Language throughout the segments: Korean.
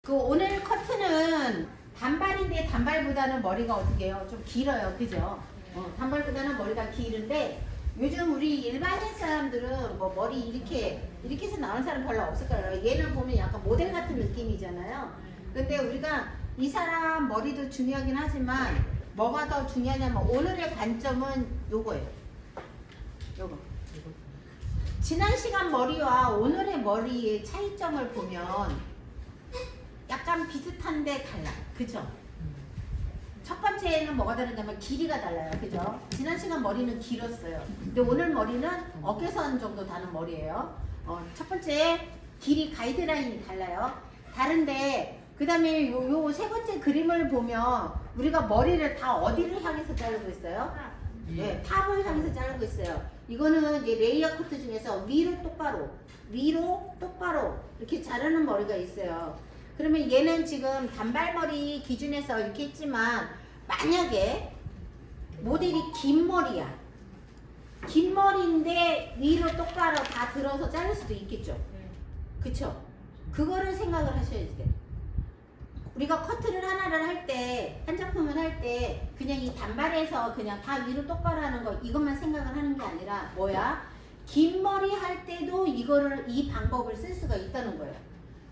그 오늘 커트는 단발인데 단발보다는 머리가 어떻게 해요? 좀 길어요. 그죠? 단발보다는 머리가 길은데 요즘 우리 일반인 사람들은 뭐 머리 이렇게 해서 나오는 사람 별로 없을 거예요. 얘는 보면 약간 모델 같은 느낌이잖아요. 근데 우리가 이 사람 머리도 중요하긴 하지만 뭐가 더 중요하냐면 오늘의 관점은 요거예요. 요거. 지난 시간 머리와 오늘의 머리의 차이점을 보면 약간 비슷한데 달라요. 그죠? 첫 번째는 뭐가 다르냐면 길이가 달라요. 그죠? 지난 시간 머리는 길었어요. 근데 오늘 머리는 어깨선 정도 다는 머리예요. 첫 번째 길이 가이드라인이 달라요. 다른데 그 다음에 요 세 번째 그림을 보면 우리가 머리를 다 어디를 향해서 자르고 있어요? 네, 탑을 향해서 자르고 있어요. 이거는 이제 레이어 커트 중에서 위로 똑바로 이렇게 자르는 머리가 있어요. 그러면 얘는 지금 단발머리 기준에서 이렇게 했지만 만약에 모델이 긴 머리야. 긴 머리인데 위로 똑바로 다 들어서 자를 수도 있겠죠. 그쵸? 그거를 생각을 하셔야 돼. 우리가 커트를 하나를 할 때, 한 작품을 할 때 그냥 이 단발에서 그냥 다 위로 똑바로 하는 거 이것만 생각을 하는 게 아니라 뭐야? 긴 머리 할 때도 이 방법을 쓸 수가 있다는 거예요.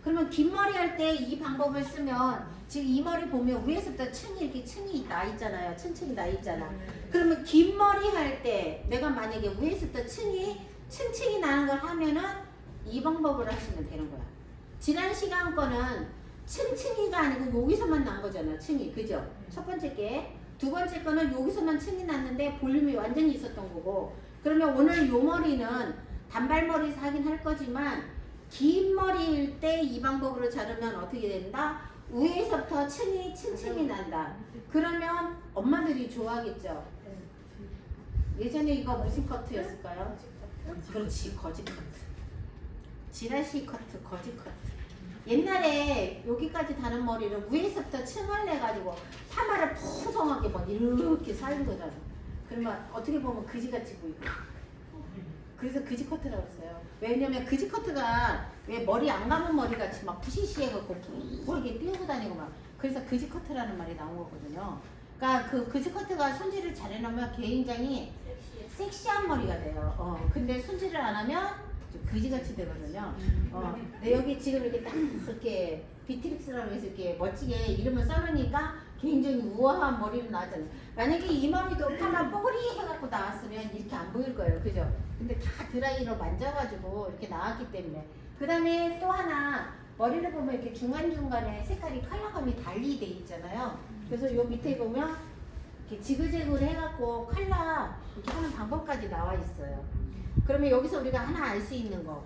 그러면 긴 머리 할 때 이 방법을 쓰면 지금 이 머리 보면 위에서부터 층이 나 있잖아요. 층층이 나 있잖아. 그러면 긴 머리 할 때 내가 만약에 위에서부터 층층이 나는 걸 하면은 이 방법을 하시면 되는 거야. 지난 시간 거는 층층이가 아니고 여기서만 난 거잖아. 층이. 그죠? 첫 번째 게. 두 번째 거는 여기서만 층이 났는데 볼륨이 완전히 있었던 거고. 그러면 오늘 요 머리는 단발머리에서 하긴 할 거지만 긴 머리일 때 이 방법으로 자르면 어떻게 된다? 위에서부터 층층이 난다. 그러면 엄마들이 좋아하겠죠? 예전에 이거 무슨 커트였을까요? 그렇지, 거지 커트. 지라시 커트, 거지 커트. 옛날에 여기까지 다는 머리를 위에서부터 층을 내가지고 파마를 풍성하게 막 이렇게 살린 거잖아. 그러면 어떻게 보면 그지같이 보이고. 그래서 그지 커트라고 했어요. 왜냐면 그지 커트가 왜 머리 안 감은 머리 같이 막 푸시시해갖고 푸르게 띄우고 다니고 막 그래서 그지 커트라는 말이 나온 거거든요. 그러니까 그 그지 커트가 손질을 잘 해놓으면 굉장히 섹시한 머리가 돼요. 근데 손질을 안 하면 그지같이 되거든요. 근데 여기 지금 이렇게 딱 이렇게 비트릭스라고 해서 이렇게 멋지게 이름을 써놓으니까 굉장히 우아한 머리로 나왔잖아요. 만약에 이 머리도 파마 뽀글이 해갖고 나왔으면 이렇게 안 보일 거예요. 그죠? 근데 다 드라이로 만져가지고 이렇게 나왔기 때문에. 그 다음에 또 하나 머리를 보면 이렇게 중간중간에 색깔이 컬러감이 달리 돼 있잖아요. 그래서 요 밑에 보면 이렇게 지그재그로 해갖고 컬러 이렇게 하는 방법까지 나와 있어요. 그러면 여기서 우리가 하나 알 수 있는 거,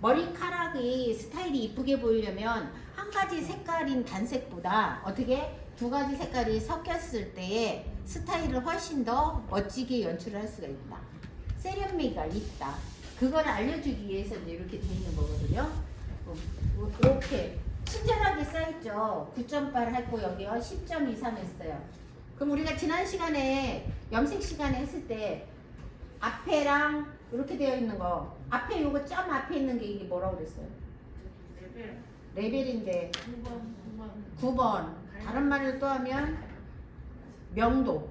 머리카락이 스타일이 이쁘게 보이려면 한 가지 색깔인 단색보다 어떻게 두 가지 색깔이 섞였을 때의 스타일을 훨씬 더 멋지게 연출을 할 수가 있다. 세련미가 있다. 그걸 알려주기 위해서 이제 이렇게 돼 있는 거거든요. 이렇게 친절하게 써있죠. 9.8 했고 여기요 10.23 했어요. 그럼 우리가 지난 시간에 염색 시간에 했을 때 앞에랑 이렇게 되어 있는 거 앞에 요거 점 앞에 있는 게 이게 뭐라고 그랬어요? 레벨인데 9번 다른 말로 또 하면 명도.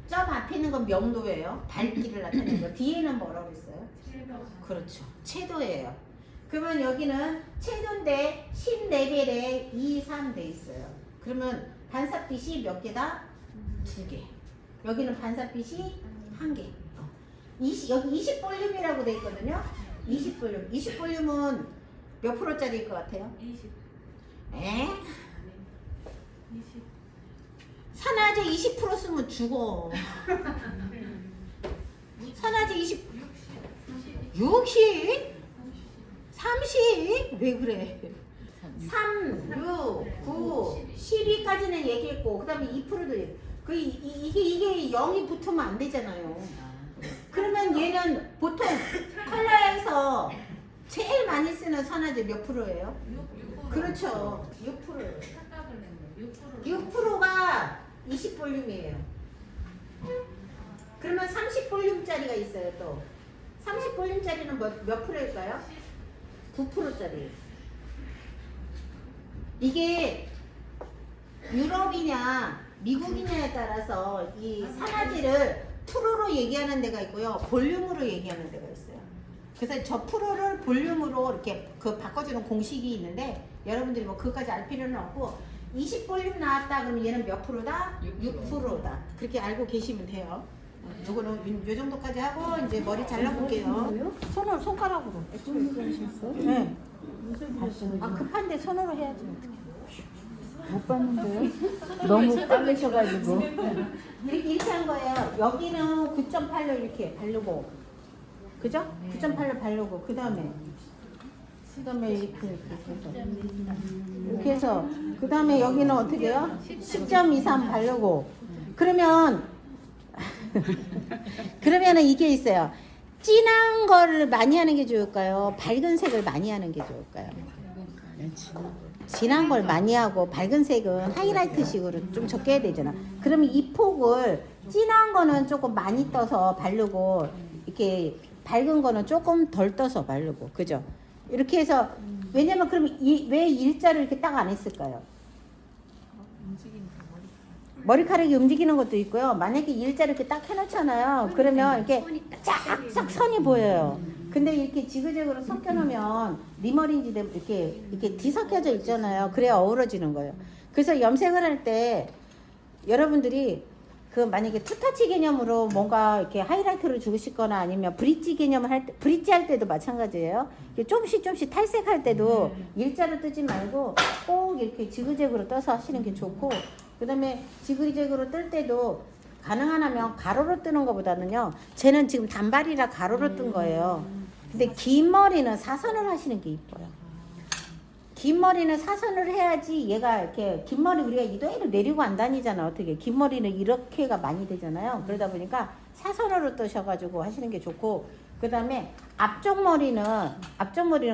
점 앞에 있는 건 명도예요. 밝기를 나타내는 거. 뒤에는 뭐라고 그랬어요? 그렇죠. 채도예요. 그러면 여기는 채도인데 10레벨에 2, 3 돼 있어요. 그러면 반사빛이 몇 개다? 2개. 여기는 반사빛이 1개. 여기 20볼륨이라고 돼 있거든요. 20볼륨. 20볼륨은 몇 프로짜리일 것 같아요? 20. 에? 20. 산화제 20% 쓰면 죽어. 산화제 20, 60? 30? 왜 그래? 3, 6, 9, 12까지는 얘기했고, 그 다음에 2%도 이게 0이 붙으면 안 되잖아요. 그러면 얘는 보통 컬러에서 제일 많이 쓰는 산화제 몇 프로예요? 6%. 그렇죠. 6%예요. 착각을 했네. 6%. 6%가 20볼륨이에요. 그러면 30볼륨짜리가 있어요 또. 30볼륨짜리는 몇 프로일까요? 9%짜리. 이게 유럽이냐 미국이냐에 따라서 이 산화제를 프로로 얘기하는 데가 있고요, 볼륨으로 얘기하는 데가 있어요. 그래서 저 프로를 볼륨으로 이렇게 그 바꿔주는 공식이 있는데 여러분들이 뭐 그것까지 알 필요는 없고 20 볼륨 나왔다 그러면 얘는 몇 프로다? 6%다. 그렇게 알고 계시면 돼요. 요거는 요 정도까지 하고 이제 머리 잘라볼게요. 손가락으로. 네. 아 급한데 손으로 해야지 어떡해. 못 봤는데요? 너무 빠르셔가지고. 이렇게 한 거예요. 여기는 9.8로 이렇게 바르고, 그죠? 9.8로 바르고 그 다음에 이렇게 해서 그 다음에 여기는 어떻게 해요? 10.23 바르고 그러면은 이게 있어요. 진한 거를 많이 하는 게 좋을까요? 밝은 색을 많이 하는 게 좋을까요? 진한 걸 많이 하고 밝은 색은 하이라이트 식으로 좀 적게 해야 되잖아. 그러면 이 폭을 진한 거는 조금 많이 떠서 바르고 이렇게 밝은 거는 조금 덜 떠서 바르고, 그죠? 이렇게 해서 왜냐면 그럼 왜 일자를 이렇게 딱 안 했을까요? 머리카락이 움직이는 것도 있고요. 만약에 일자를 이렇게 딱 해놓잖아요. 그러면 이렇게 쫙쫙 선이 보여요. 근데 이렇게 지그재그로 섞여 놓으면 리머린지 되면 이렇게 뒤섞여져 있잖아요. 그래야 어우러지는 거예요. 그래서 염색을 할 때 여러분들이 그 만약에 투타치 개념으로 뭔가 이렇게 하이라이트를 주고 싶거나 아니면 브릿지 개념을 할 때, 브릿지 할 때도 마찬가지예요. 이렇게 조금씩 탈색할 때도 일자로 뜨지 말고 꼭 이렇게 지그재그로 떠서 하시는 게 좋고, 그 다음에 지그재그로 뜰 때도 가능하면 가로로 뜨는 것보다는요, 쟤는 지금 단발이라 가로로 뜬 거예요. 근데 긴 머리는 사선을 하시는 게 이뻐요. 긴 머리는 사선을 해야지 얘가 이렇게 긴 머리 우리가 이대로 내리고 안 다니잖아. 어떻게 긴 머리는 이렇게가 많이 되잖아요. 그러다 보니까 사선으로 뜨셔가지고 하시는 게 좋고, 그 다음에 앞쪽 머리는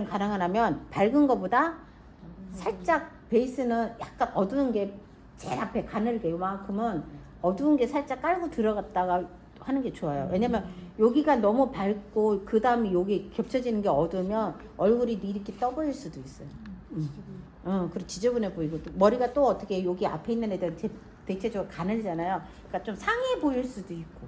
가능하면 밝은 거보다 살짝 베이스는 약간 어두운 게 제일 앞에 가늘게 요만큼은 어두운 게 살짝 깔고 들어갔다가 하는 게 좋아요. 왜냐면 여기가 너무 밝고 그 다음에 여기 겹쳐지는 게 어두우면 얼굴이 이렇게 떠 보일 수도 있어요. 그리고 지저분해 보이고 또 머리가 또 어떻게 여기 앞에 있는 애들은 대체적으로 가늘잖아요. 그러니까 좀 상해 보일 수도 있고.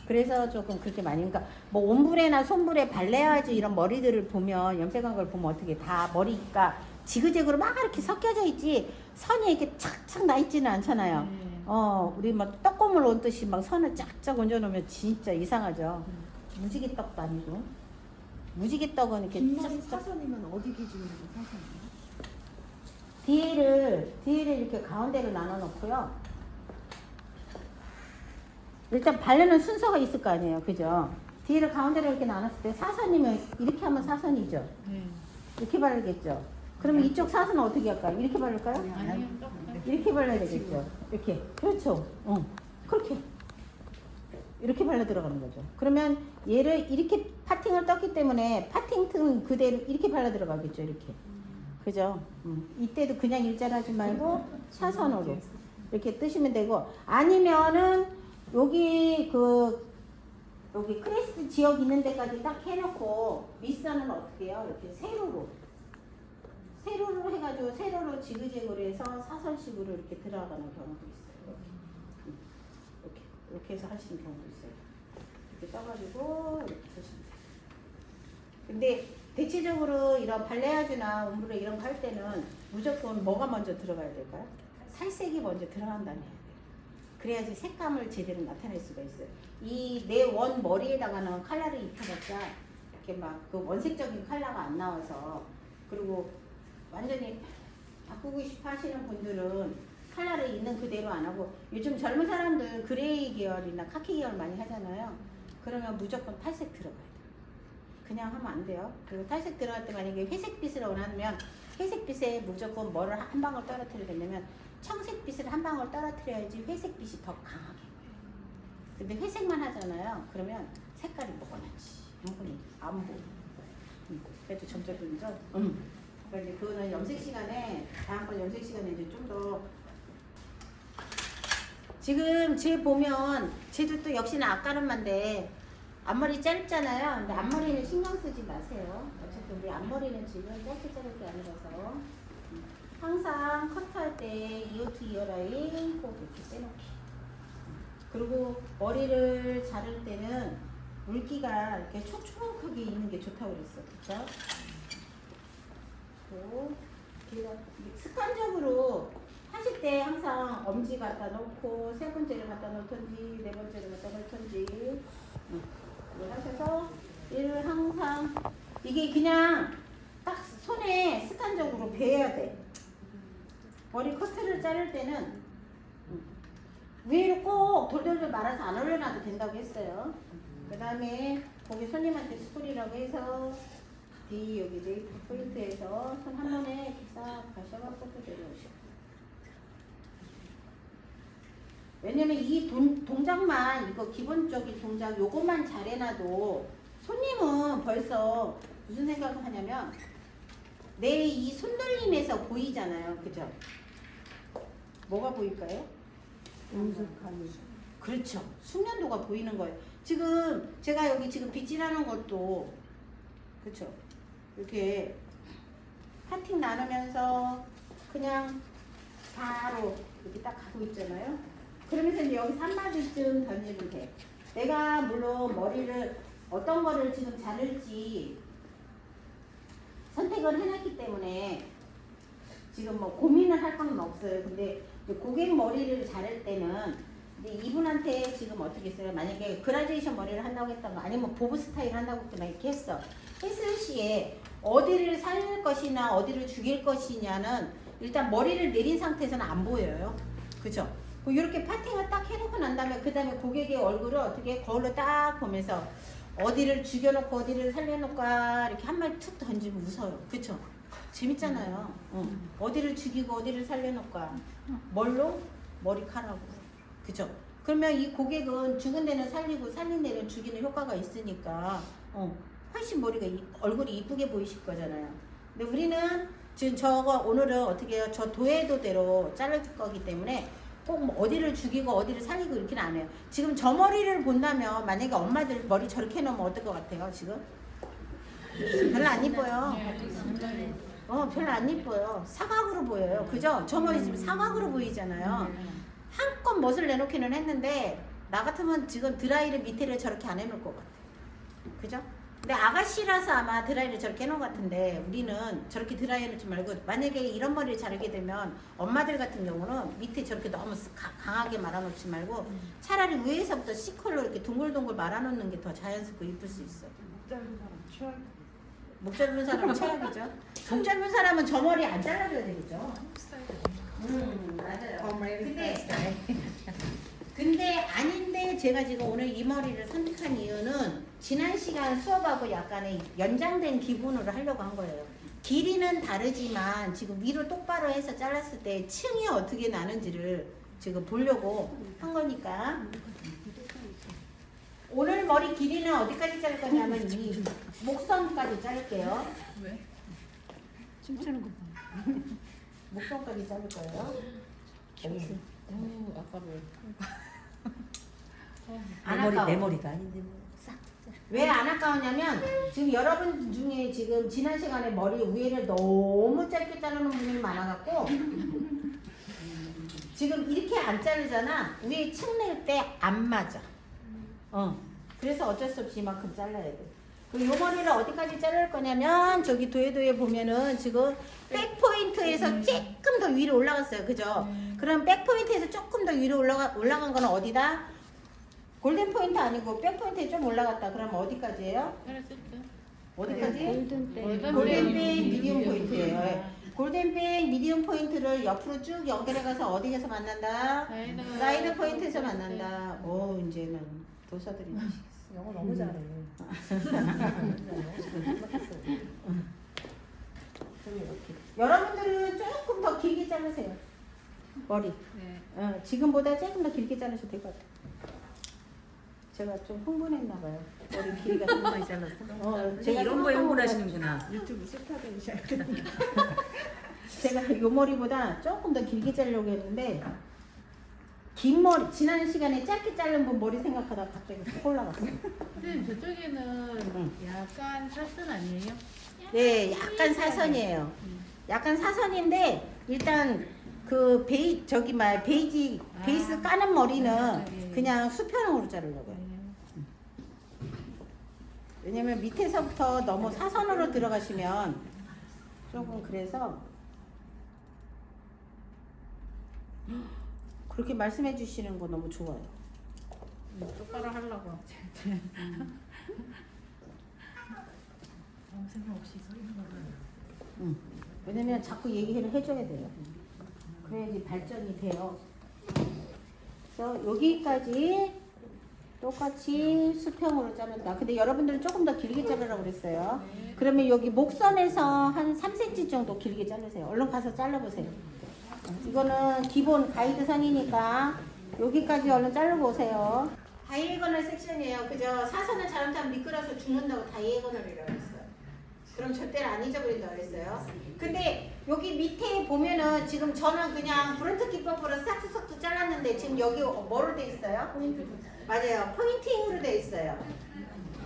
그래서 조금 그렇게 많이, 그러니까 뭐 옴브레나 솜브레 발레아즈 이런 머리들을 보면, 염색한 걸 보면 어떻게 다 머리가 지그재그로 막 이렇게 섞여져 있지 선이 이렇게 착착 나 있지는 않잖아요. 우리 막 떡고물 얹듯이 막 선을 쫙쫙 얹어 놓으면 진짜 이상하죠. 무지개 떡도 아니고. 무지개 떡은 이렇게 뒷머리 사선이면 어디 기준으로 사선이에요? 뒤에를 이렇게 가운데로 나눠 놓고요. 일단 바르는 순서가 있을 거 아니에요. 그죠? 뒤를 가운데로 이렇게 나눴을 때 사선이면 이렇게 하면 사선이죠. 이렇게 바르겠죠. 그러면 이쪽 사선은 어떻게 할까요? 이렇게 바를까요? 아니요, 똑같아요. 이렇게 발라야 되겠죠. 이렇게. 그렇죠. 그렇게. 이렇게 발라 들어가는 거죠. 그러면 얘를 이렇게 파팅을 떴기 때문에 파팅은 그대로 이렇게 발라 들어가겠죠. 이렇게. 그죠? 이때도 그냥 일자로 하지 말고 사선으로 이렇게 뜨시면 되고, 아니면은 여기 크레스트 지역 있는 데까지 딱 해놓고 밑선은 어떻게 해요? 이렇게 세로로 해가지고 세로로 지그재그로 해서 사선식으로 이렇게 들어가는 경우도 있어요. 이렇게 해서 하시는 경우도 있어요. 이렇게 떠가지고 이렇게 하시면 돼요. 근데 대체적으로 이런 발레아주나 옴브레 이런 거 할 때는 무조건 뭐가 먼저 들어가야 될까요? 살색이 먼저 들어간다는 해야 돼요. 그래야지 색감을 제대로 나타낼 수가 있어요. 이 내 원 머리에다가는 컬러를 입혀봤자 이렇게 막 그 원색적인 컬러가 안 나와서, 그리고 완전히 바꾸고 싶어 하시는 분들은 컬러를 있는 그대로 안 하고, 요즘 젊은 사람들 그레이 계열이나 카키 계열 많이 하잖아요. 그러면 무조건 탈색 들어가야 돼요. 그냥 하면 안 돼요. 그리고 탈색 들어갈 때 만약에 회색빛을 원하면 회색빛에 무조건 뭐를 한 방울 떨어뜨려야 되냐면 청색빛을 한 방울 떨어뜨려야지 회색빛이 더 강하게 보여요. 근데 회색만 하잖아요. 그러면 색깔이 뭐가 나지? 안 보여. 그래도 점점 들죠? 그러니까 이제 그거는 염색 시간에, 다음번 염색 시간에 이제 좀 더, 지금 쟤 보면 쟤도 또 역시나 앞가름만데 앞머리 짧잖아요. 근데 앞머리는 신경 쓰지 마세요. 어쨌든 우리 앞머리는 지금 짧게 자를 게 아니라서 항상 커트할 때 이어트 이어라인 꼭 이렇게 빼놓기. 그리고 머리를 자를 때는 물기가 이렇게 촉촉하게 있는 게 좋다고 그랬어. 그쵸? 그리고 습관적으로 하실 때 항상 엄지 갖다 놓고 세 번째를 갖다 놓던지 네 번째를 갖다 놓던지 이걸 하셔서 얘를 항상 이게 그냥 딱 손에 습관적으로 배야 돼. 머리 커트를 자를 때는 위로 꼭 돌돌돌 말아서 안 올려놔도 된다고 했어요. 그 다음에 거기 손님한테 스프리라고 해서 뒤 여기 네이프 포인트에서 손 한 번에 이렇게 싹 가셔갖고 또 내려오시고. 왜냐면 이 동작만 이거 기본적인 동작 요것만 잘 해놔도 손님은 벌써 무슨 생각을 하냐면 내 이 손놀림에서 보이잖아요. 그죠? 뭐가 보일까요? 음숙함이. 그렇죠. 숙련도가 보이는 거예요. 지금 제가 여기 지금 빗질하는 것도 그렇죠. 이렇게 파팅 나누면서 그냥 바로 이렇게 딱 가고 있잖아요. 그러면서 이제 여기서 한마디쯤 던지면 돼. 내가 물론 머리를 어떤 거를 지금 자를지 선택을 해놨기 때문에 지금 뭐 고민을 할 건 없어요. 근데 이제 고객 머리를 자를 때는 이제 이분한테 지금 어떻게 했어요? 만약에 그라데이션 머리를 한다고 했다가 아니면 보브 스타일 한다고 했다가 이렇게 했어. 했을 시에 어디를 살릴 것이냐 어디를 죽일 것이냐는 일단 머리를 내린 상태에서는 안 보여요. 그죠? 이렇게 파팅을 딱 해놓고 난 다음에 그 다음에 고객의 얼굴을 어떻게 거울로 딱 보면서 어디를 죽여놓고 어디를 살려놓을까 이렇게 한 마디 툭 던지면 웃어요. 그쵸? 재밌잖아요. 어디를 죽이고 어디를 살려놓을까. 뭘로? 머리카락으로. 그죠? 그러면 이 고객은 죽은 데는 살리고 살린 데는 죽이는 효과가 있으니까 훨씬 머리가 얼굴이 이쁘게 보이실 거잖아요. 근데 우리는 지금 저거 오늘은 어떻게 해요? 저 도해도대로 자를 거기 때문에 꼭 뭐 어디를 죽이고 어디를 살리고 이렇게는 안 해요. 지금 저 머리를 본다면 만약에 엄마들 머리 저렇게 해놓으면 어떨 것 같아요? 지금? 별로 안 이뻐요. 별로 안 이뻐요. 사각으로 보여요. 그죠? 저 머리 지금 사각으로 보이잖아요. 한껏 멋을 내놓기는 했는데 나 같으면 지금 드라이를 밑에를 저렇게 안 해놓을 것 같아. 그죠? 근데 아가씨라서 아마 드라이를 저렇게 해놓은 것 같은데 우리는 저렇게 드라이 해놓지 말고 만약에 이런 머리를 자르게 되면 엄마들 같은 경우는 밑에 저렇게 너무 강하게 말아놓지 말고 차라리 위에서부터 C컬로 이렇게 동글동글 말아놓는 게 더 자연스럽고 이쁠 수 있어요. 목 짧은 사람은 최악이죠. 목 짧은 사람은 저 머리 안 잘라줘야 되겠죠. 맞아요. 근데 아닌데 제가 지금 오늘 이 머리를 선택한 이유는 지난 시간 수업하고 약간의 연장된 기분으로 하려고 한 거예요. 길이는 다르지만 지금 위로 똑바로 해서 잘랐을 때 층이 어떻게 나는지를 지금 보려고 한 거니까 오늘 머리 길이는 어디까지 자를 거냐면 이 목선까지 자를게요. 왜? 춤추는 거 봐. 목선까지 자를 거예요. 아까 뭐. 안 아까워. 내 머리가 아닌데 뭐. 왜 안 아까웠냐면 지금 여러분 중에 지금 지난 시간에 머리 위에를 너무 짧게 자르는 분이 많아갖고 지금 이렇게 안 자르잖아. 위에 층 낼 때 안 맞아. 그래서 어쩔 수 없이 이만큼 잘라야 돼. 그리고 이 머리를 어디까지 자를 거냐면 저기 도예도예 보면은 지금 백 포인트에서 조금 더 위로 올라갔어요. 그죠? 그럼 백 포인트에서 조금 더 위로 올라간 거는 어디다? 골든 포인트 아니고 백 포인트에 좀 올라갔다. 그럼 어디까지예요? 어디까지? 골든백 미디움 포인트예요. 골든백 미디움 포인트를 옆으로 쭉 연결해 가서 어디에서 만난다? 사이드 포인트에서 만난다. 오, 이제는 도사들이 아시겠어. 영어 너무 잘해. 여러분들은 조금 더 길게 자르세요. 머리. 네. 지금보다 조금 더 길게 자르셔도 될 것 같아요. 제가 좀 흥분했나 봐요. 머리 길이가 너무 많이 잘랐어. 제가 이런 거에 흥분하시는구나. 유튜브 스타 되셔야 돼. 제가 요 머리보다 조금 더 길게 자르려고 했는데 긴 머리 지난 시간에 짧게 자른 분 머리 생각하다가 갑자기 확 올라갔어. 선생님 저쪽에는 약간 사선 아니에요? 네, 약간 사선이에요. 약간 사선인데 일단 그 베이스 까는 머리는 그냥 수평으로 자르려고요. 왜냐면 밑에서부터 너무 사선으로 들어가시면 조금 그래서 그렇게 말씀해 주시는 거 너무 좋아요. 똑바로 하려고. 아무 생각 없이 서 있는 거는. 왜냐면 자꾸 얘기를 해줘야 돼요. 그래야지 발전이 돼요. 그래서 여기까지 똑같이 수평으로 자른다. 근데 여러분들은 조금 더 길게 자르라고 그랬어요. 그러면 여기 목선에서 한 3cm 정도 길게 자르세요. 얼른 가서 잘라보세요. 이거는 기본 가이드 선이니까 여기까지 얼른 자르고 오세요. 다이애고널 섹션이에요. 그죠? 사선을 잘못하면 미끄러서 죽는다고 다이애고널이라고 했어요. 그럼 절대로 안 잊어버린다고 그랬어요. 근데 여기 밑에 보면은 지금 저는 그냥 브런트 기법으로 싹둑싹둑 잘랐는데 지금 여기 뭐로 돼 있어요? 맞아요. 포인팅으로 돼 있어요.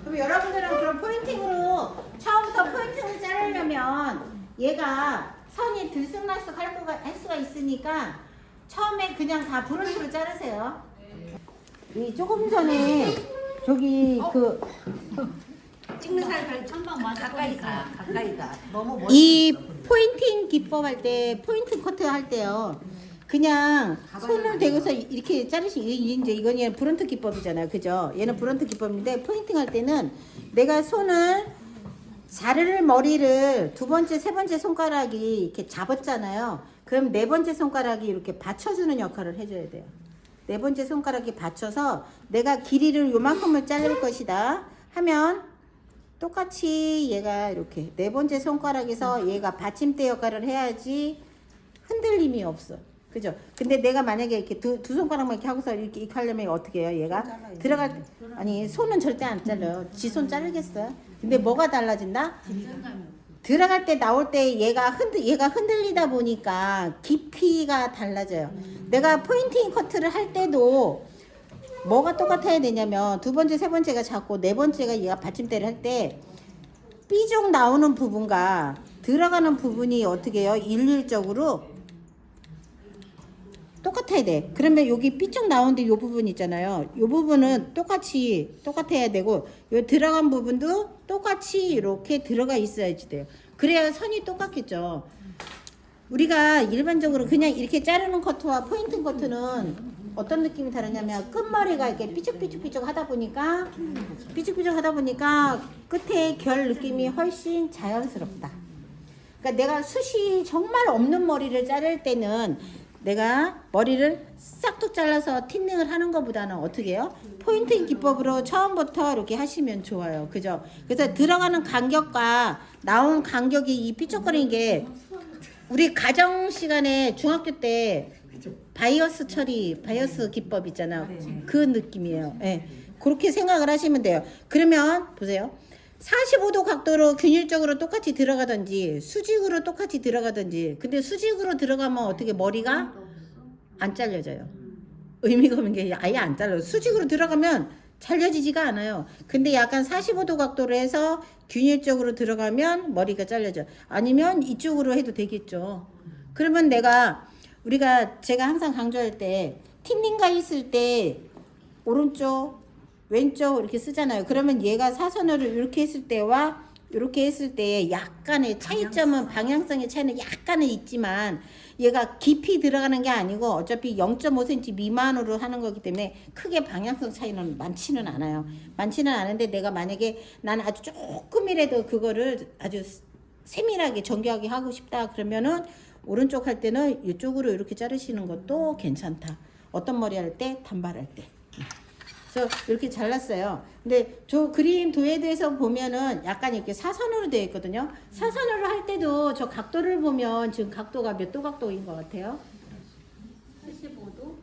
그럼 여러분들은 그럼 포인팅으로 처음부터 포인팅을 자르려면 얘가 선이 들쑥날쑥 할 수가 있으니까 처음에 그냥 다 브런트로 자르세요. 이 조금 전에 저기 찍는 사람 천방 맞아. 가까이 가. 너무 이 포인팅 기법 할 때 포인트 커트 할 때요. 그냥 손을 대고서 이렇게 이제 이건 브런트 기법이잖아요. 그죠? 얘는 브런트 기법인데 포인팅 할 때는 내가 손을 자를 머리를 두 번째, 세 번째 손가락이 이렇게 잡았잖아요. 그럼 네 번째 손가락이 이렇게 받쳐주는 역할을 해줘야 돼요. 네 번째 손가락이 받쳐서 내가 길이를 요만큼을 자를 것이다 하면 똑같이 얘가 이렇게 네 번째 손가락에서 얘가 받침대 역할을 해야지 흔들림이 없어. 그죠? 근데 내가 만약에 이렇게 두 손가락만 이렇게 하고서 이렇게 하려면 어떻게 해요? 얘가 들어갈 때, 아니 손은 절대 안 잘라요. 지 손 자르겠어요? 근데 뭐가 달라진다? 들어갈 때 나올 때 얘가 흔들리다 보니까 깊이가 달라져요. 내가 포인팅 커트를 할 때도 뭐가 똑같아야 되냐면 두 번째, 세 번째가 잡고 네 번째가 얘가 받침대를 할 때 삐죽 나오는 부분과 들어가는 부분이 어떻게 해요? 일률적으로 똑같아야 돼. 그러면 여기 삐쭉 나오는데 요 부분 있잖아요. 요 부분은 똑같아야 되고 요 들어간 부분도 똑같이 이렇게 들어가 있어야지 돼요. 그래야 선이 똑같겠죠. 우리가 일반적으로 그냥 이렇게 자르는 커트와 포인팅 커트는 어떤 느낌이 다르냐면 끝머리가 이렇게 삐죽삐죽 하다 보니까 끝에 결 느낌이 훨씬 자연스럽다. 그러니까 내가 숱이 정말 없는 머리를 자를 때는 내가 머리를 싹둑 잘라서 틴닝을 하는 것보다는 어떻게 해요? 포인팅 기법으로 처음부터 이렇게 하시면 좋아요. 그죠? 그래서 들어가는 간격과 나온 간격이 이 삐쩍거리는 게 우리 가정 시간에 중학교 때 바이어스 기법 있잖아요. 그 느낌이에요. 예. 그렇게 생각을 하시면 돼요. 그러면 보세요. 45도 각도로 균일적으로 똑같이 들어가든지 수직으로 똑같이 들어가든지 근데 수직으로 들어가면 어떻게 머리가 안 잘려져요. 의미가 없는 게 아예 안 잘려요. 수직으로 들어가면 잘려지지가 않아요. 근데 약간 45도 각도로 해서 균일적으로 들어가면 머리가 잘려져요. 아니면 이쪽으로 해도 되겠죠. 그러면 제가 항상 강조할 때 틴닝가 있을 때 오른쪽 왼쪽 이렇게 쓰잖아요. 그러면 얘가 사선으로 이렇게 했을 때와 이렇게 했을 때 약간의 차이점은 방향성의 차이는 약간은 있지만 얘가 깊이 들어가는 게 아니고 어차피 0.5cm 미만으로 하는 거기 때문에 크게 방향성 차이는 많지는 않아요. 많지는 않은데 내가 만약에 나는 아주 조금이라도 그거를 아주 세밀하게 정교하게 하고 싶다 그러면은 오른쪽 할 때는 이쪽으로 이렇게 자르시는 것도 괜찮다. 어떤 머리 할 때? 단발할 때. 그래서 이렇게 잘랐어요. 근데 저 그림 도예도에서 보면은 약간 이렇게 사선으로 되어 있거든요. 사선으로 할 때도 저 각도를 보면 지금 각도가 몇 도 각도인 것 같아요? 75도?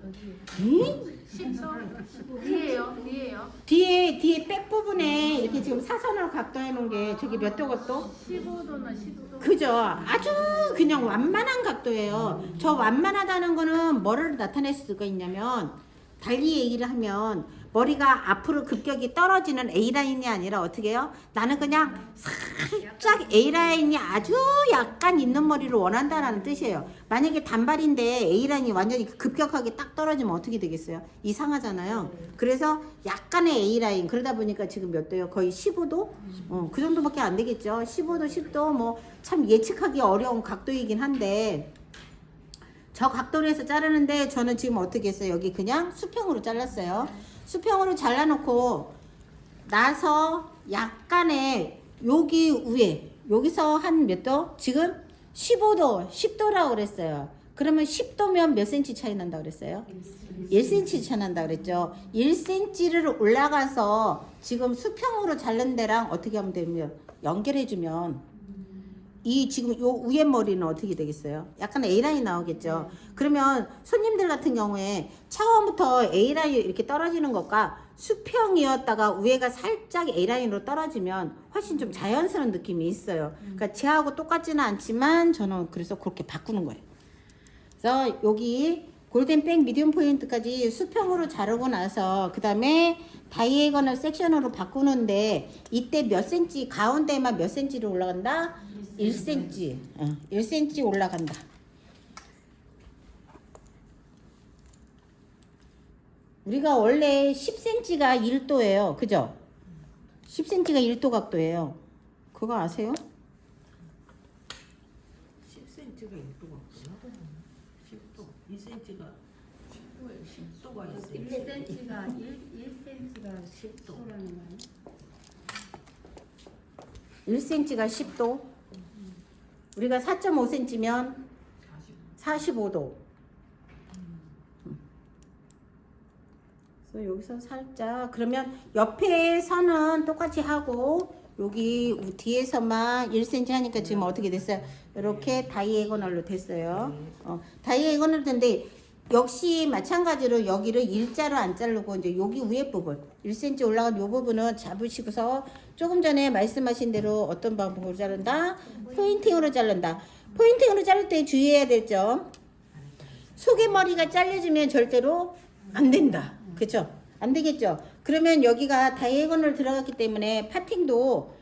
응? 10도? 뒤에요. 뒤에 백 부분에 이렇게 지금 사선으로 각도해 놓은 게 저기 몇 도 각도? 15도나 15도. 그죠? 아주 그냥 완만한 각도예요. 저 완만하다는 거는 뭐를 나타낼 수가 있냐면 달리 얘기를 하면 머리가 앞으로 급격히 떨어지는 A라인이 아니라 어떻게 해요? 나는 그냥 살짝 A라인이 아주 약간 있는 머리를 원한다라는 뜻이에요. 만약에 단발인데 A라인이 완전히 급격하게 딱 떨어지면 어떻게 되겠어요? 이상하잖아요. 그래서 약간의 A라인, 그러다 보니까 지금 몇 도요? 거의 15도? 그 정도밖에 안 되겠죠. 15도, 10도 뭐 참 예측하기 어려운 각도이긴 한데 저 각도로 해서 자르는데 저는 지금 어떻게 했어요? 여기 그냥 수평으로 잘랐어요. 수평으로 잘라놓고 나서 약간의 여기 위에 여기서 한 몇 도? 지금 15도, 10도라고 그랬어요. 그러면 10도면 몇 cm 차이 난다 그랬어요? 1cm 차이 난다 그랬죠. 1cm를 올라가서 지금 수평으로 자른 데랑 어떻게 하면 되면 연결해주면 이 지금 요 위에 머리는 어떻게 되겠어요? 약간 A라인 나오겠죠. 그러면 손님들 같은 경우에 처음부터 A라인 이렇게 떨어지는 것과 수평이었다가 위에가 살짝 A라인으로 떨어지면 훨씬 좀 자연스러운 느낌이 있어요. 그러니까 쟤하고 똑같지는 않지만 저는 그래서 그렇게 바꾸는 거예요. 그래서 여기 골든백 미디움 포인트까지 수평으로 자르고 나서 그 다음에 다이애고널 섹션으로 바꾸는데 이때 몇 cm 가운데만 몇 cm로 올라간다? 1cm 1cm 올라간다. 우리가 원래 10cm가 1도예요. 그죠? 10cm가 1도 각도예요. 그거 아세요? 10cm가 1도가 없구나. 10도. 2cm가 10도가 있어요. 1cm가 1cm가 10도라는 거예요. 1cm가 10도. 우리가 4.5cm면 45도. 그래서 여기서 살짝 그러면 옆에 선은 똑같이 하고 여기 뒤에서만 1cm 하니까 지금 어떻게 됐어요? 이렇게 다이애고널로 됐어요. 다이애고널 된데 역시 마찬가지로 여기를 일자로 안 자르고 이제 여기 위에 부분 1cm 올라간 이 부분은 잡으시고서 조금 전에 말씀하신 대로 어떤 방법으로 자른다? 포인팅으로 자른다. 포인팅으로 자를 때 주의해야 될 점. 속의 머리가 잘려지면 절대로 안 된다. 그쵸? 안 되겠죠? 그러면 여기가 다이애고널 들어갔기 때문에 파팅도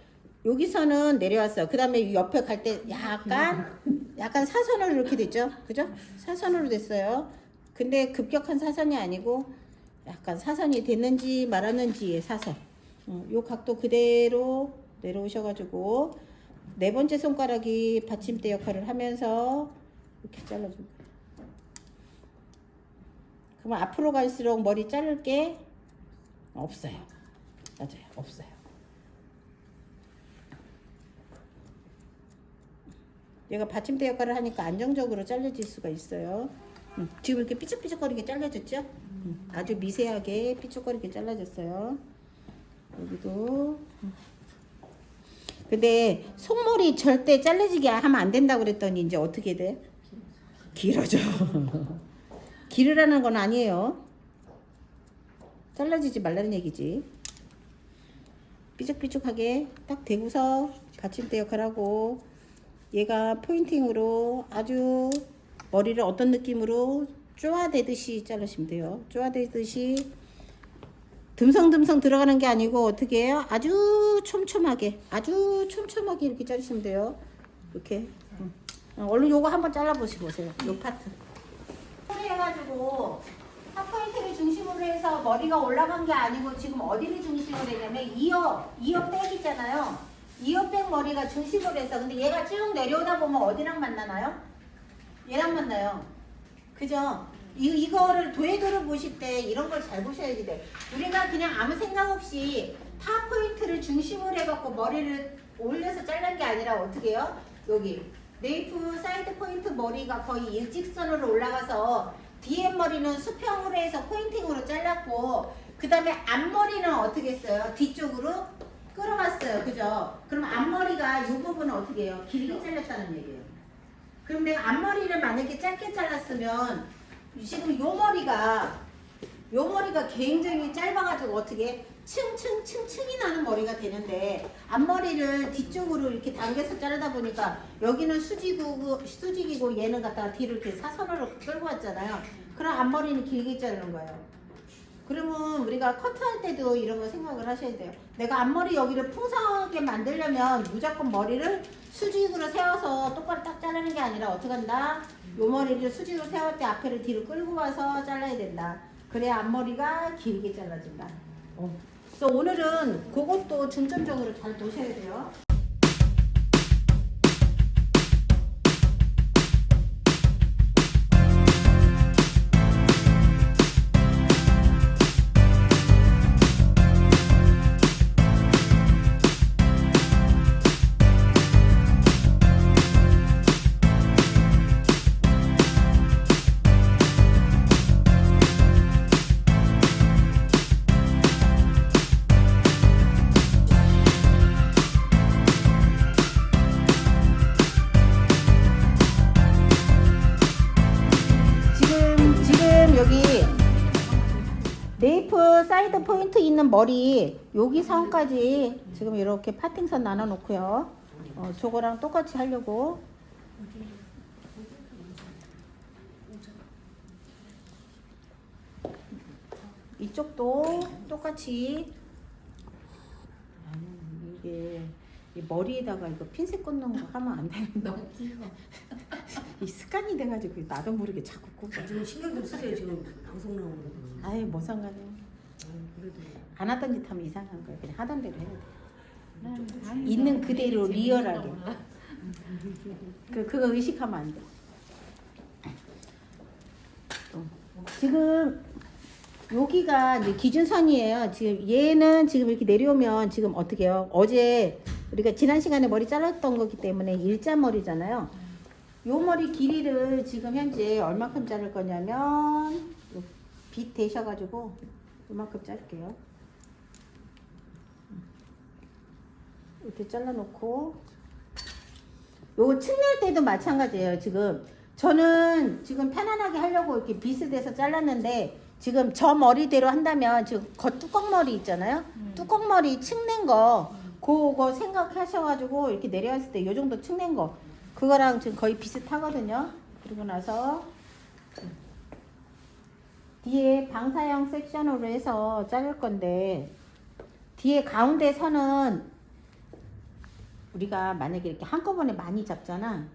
여기서는 내려왔어요. 그 다음에 옆에 갈 때 약간 사선으로 이렇게 됐죠? 그죠? 사선으로 됐어요. 근데 급격한 사선이 아니고 약간 사선이 됐는지 말았는지의 사선. 요 각도 그대로 내려오셔가지고 네 번째 손가락이 받침대 역할을 하면서 이렇게 잘라줍니다. 그러면 앞으로 갈수록 머리 자를 게 없어요. 맞아요. 없어요. 얘가 받침대 역할을 하니까 안정적으로 잘려질 수가 있어요. 지금 이렇게 삐죽삐죽거리게 잘라졌죠? 아주 미세하게 삐죽거리게 잘라졌어요. 여기도. 근데 속머리 절대 잘라지게 하면 안 된다고 그랬더니 이제 어떻게 돼? 길어져. 기르라는 건 아니에요. 잘라지지 말라는 얘기지. 삐죽삐죽하게 딱 대고서 받침대 역할하고 얘가 포인팅으로 아주 머리를 어떤 느낌으로 쪼아대듯이 자르시면 돼요. 쪼아대듯이 듬성듬성 들어가는 게 아니고 어떻게 해요? 아주 촘촘하게 이렇게 자르시면 돼요. 이렇게. 얼른 요거 한번 잘라보시고 오세요. 요 파트. 해가지고 탑포인트를 중심으로 해서 머리가 올라간 게 아니고 지금 어디를 중심으로 했냐면 이어백 있잖아요. 이어백 머리가 중심으로 해서 근데 얘가 쭉 내려오다 보면 어디랑 만나나요? 얘랑 만나요. 그죠? 이거를 도해도를 보실 때 이런 걸 잘 보셔야지 돼. 우리가 그냥 아무 생각 없이 탑 포인트를 중심으로 해갖고 머리를 올려서 자른 게 아니라 어떻게 해요? 여기 네이프 사이드 포인트 머리가 거의 일직선으로 올라가서 뒤에 머리는 수평으로 해서 포인팅으로 잘랐고 그 다음에 앞머리는 어떻게 했어요? 뒤쪽으로 끌어갔어요. 그죠? 그럼 앞머리가 이 부분은 어떻게 해요? 길게 잘렸다는 얘기예요. 그럼 내가 앞머리를 만약에 짧게 잘랐으면 지금 요 머리가 굉장히 짧아가지고 어떻게 층층층층이 나는 머리가 되는데 앞머리를 뒤쪽으로 이렇게 당겨서 자르다 보니까 여기는 수직이고 얘는 갖다가 뒤로 이렇게 사선으로 끌고 왔잖아요. 그럼 앞머리는 길게 자르는 거예요. 그러면 우리가 커트할 때도 이런 거 생각을 하셔야 돼요. 내가 앞머리 여기를 풍성하게 만들려면 무조건 머리를 수직으로 세워서 똑바로 딱 자르는 게 아니라 어떻게 한다? 요 머리를 수직으로 세울 때 앞에를 뒤로 끌고 와서 잘라야 된다. 그래야 앞머리가 길게 잘라진다. 그래서 오늘은 그것도 중점적으로 잘 보셔야 돼요. 지금 여기 네이프 사이드 포인트 있는 머리 여기 선까지 지금 이렇게 파팅선 나눠 놓고요. 저거랑 똑같이 하려고. 이쪽도 똑같이. 이게 이 머리에다가 이거 핀셋 꽂는 거 하면 안 되는데 이 습관이 돼가지고 나도 모르게 자꾸 꽂아. 지금 신경 좀 쓰세요. 지금 방송 나오는 거. 아이 뭐 상관이야. 그래도 안 하던 짓 하면 이상한 거야. 그냥 하던 대로 해야 돼. 있는 그대로 리얼하게. 그거 의식하면 안 돼. 지금 여기가 이제 기준선이에요. 지금 얘는 지금 이렇게 내려오면 지금 어떻게 해요? 어제 우리가 지난 시간에 머리 잘랐던 거기 때문에 일자머리잖아요. 요 머리 길이를 지금 현재 얼마큼 자를 거냐면 빗 대셔가지고 요만큼 자를게요. 이렇게 잘라놓고 요거 층낼 때도 마찬가지예요. 지금 저는 지금 편안하게 하려고 이렇게 빗을 대서 잘랐는데 지금 저 머리대로 한다면 지금 뚜껑머리 있잖아요. 뚜껑머리 층낸 거 그거 생각하셔가지고 이렇게 내려왔을 때 요 정도 층낸 거 그거랑 지금 거의 비슷하거든요. 그리고 나서 뒤에 방사형 섹션으로 해서 자를 건데 뒤에 가운데 선은 우리가 만약에 이렇게 한꺼번에 많이 잡잖아.